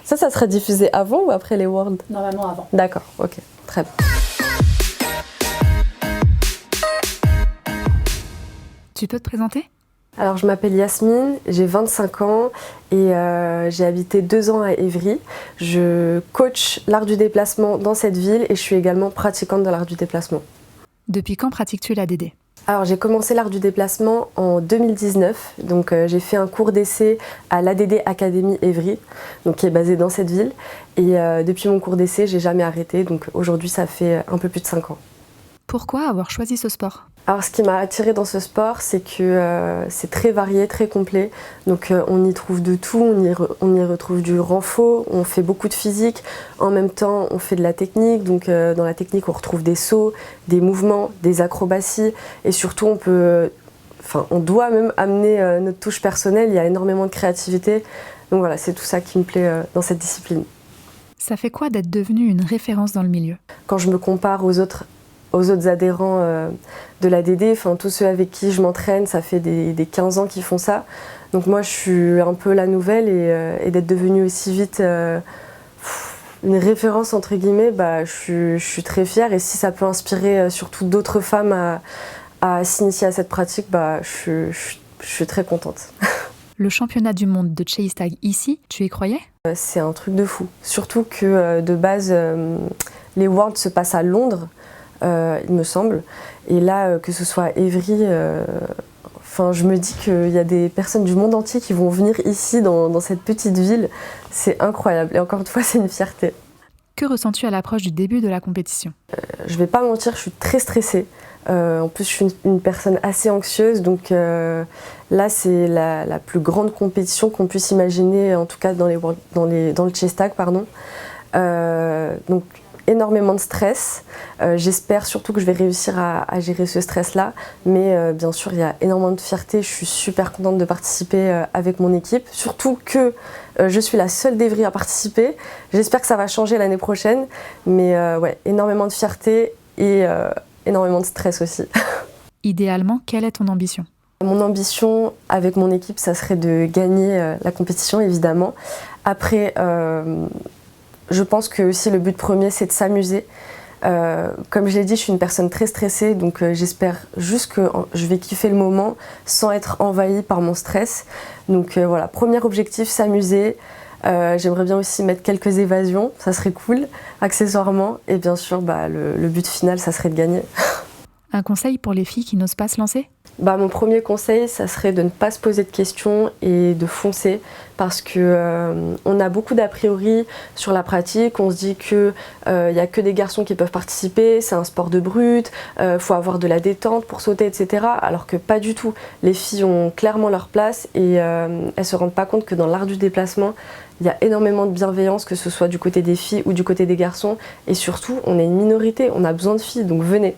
Ça sera diffusé avant ou après les Worlds? Normalement avant. D'accord, ok, très bien. Tu peux te présenter? Alors je m'appelle Yasmine, j'ai 25 ans et j'ai habité 2 ans à Évry. Je coach l'art du déplacement dans cette ville et je suis également pratiquante de l'art du déplacement. Depuis quand pratiques-tu l'ADD? Alors j'ai commencé l'art du déplacement en 2019, donc j'ai fait un cours d'essai à l'ADD Academy Évry, donc qui est basée dans cette ville. Et depuis mon cours d'essai, j'ai jamais arrêté, donc aujourd'hui ça fait un peu plus de 5 ans. Pourquoi avoir choisi ce sport? Alors ce qui m'a attirée dans ce sport, c'est que c'est très varié, très complet. Donc on y trouve de tout, on y retrouve du renfort, on fait beaucoup de physique. En même temps, on fait de la technique. Donc dans la technique, on retrouve des sauts, des mouvements, des acrobaties. Et surtout, on doit même amener notre touche personnelle. Il y a énormément de créativité. Donc voilà, c'est tout ça qui me plaît dans cette discipline. Ça fait quoi d'être devenue une référence dans le milieu? Quand je me compare aux autres adhérents de l'ADD, tous ceux avec qui je m'entraîne, ça fait des 15 ans qu'ils font ça. Donc moi je suis un peu la nouvelle et d'être devenue aussi vite une référence entre guillemets, je suis très fière et si ça peut inspirer surtout d'autres femmes à s'initier à cette pratique, je suis très contente. Le championnat du monde de chase tag ici, tu y croyais? C'est un truc de fou, surtout que de base les Worlds se passent à Londres. Il me semble. Et là, que ce soit à Évry, je me dis qu'il y a des personnes du monde entier qui vont venir ici, dans cette petite ville. C'est incroyable. Et encore une fois, c'est une fierté. Que ressens-tu à l'approche du début de la compétition? Je vais pas mentir, je suis très stressée. En plus, je suis une personne assez anxieuse. Donc là, c'est la plus grande compétition qu'on puisse imaginer, en tout cas dans le chase tag, pardon. Donc, énormément de stress. J'espère surtout que je vais réussir à gérer ce stress-là. Mais bien sûr, il y a énormément de fierté. Je suis super contente de participer avec mon équipe. Surtout que je suis la seule d'Évry à participer. J'espère que ça va changer l'année prochaine. Mais ouais, énormément de fierté et énormément de stress aussi. Idéalement, quelle est ton ambition? Mon ambition avec mon équipe, ça serait de gagner la compétition, évidemment. Après, je pense que aussi le but premier, c'est de s'amuser. Comme je l'ai dit, je suis une personne très stressée, donc j'espère juste que je vais kiffer le moment sans être envahie par mon stress. Donc voilà, premier objectif, s'amuser. J'aimerais bien aussi mettre quelques évasions, ça serait cool, accessoirement. Et bien sûr, le but final, ça serait de gagner. Un conseil pour les filles qui n'osent pas se lancer? Mon premier conseil, ça serait de ne pas se poser de questions et de foncer parce que on a beaucoup d'a priori sur la pratique. On se dit que y a que des garçons qui peuvent participer, c'est un sport de brute, faut avoir de la détente pour sauter, etc. Alors que pas du tout. Les filles ont clairement leur place et elles se rendent pas compte que dans l'art du déplacement, il y a énormément de bienveillance, que ce soit du côté des filles ou du côté des garçons. Et surtout, on est une minorité, on a besoin de filles, donc venez.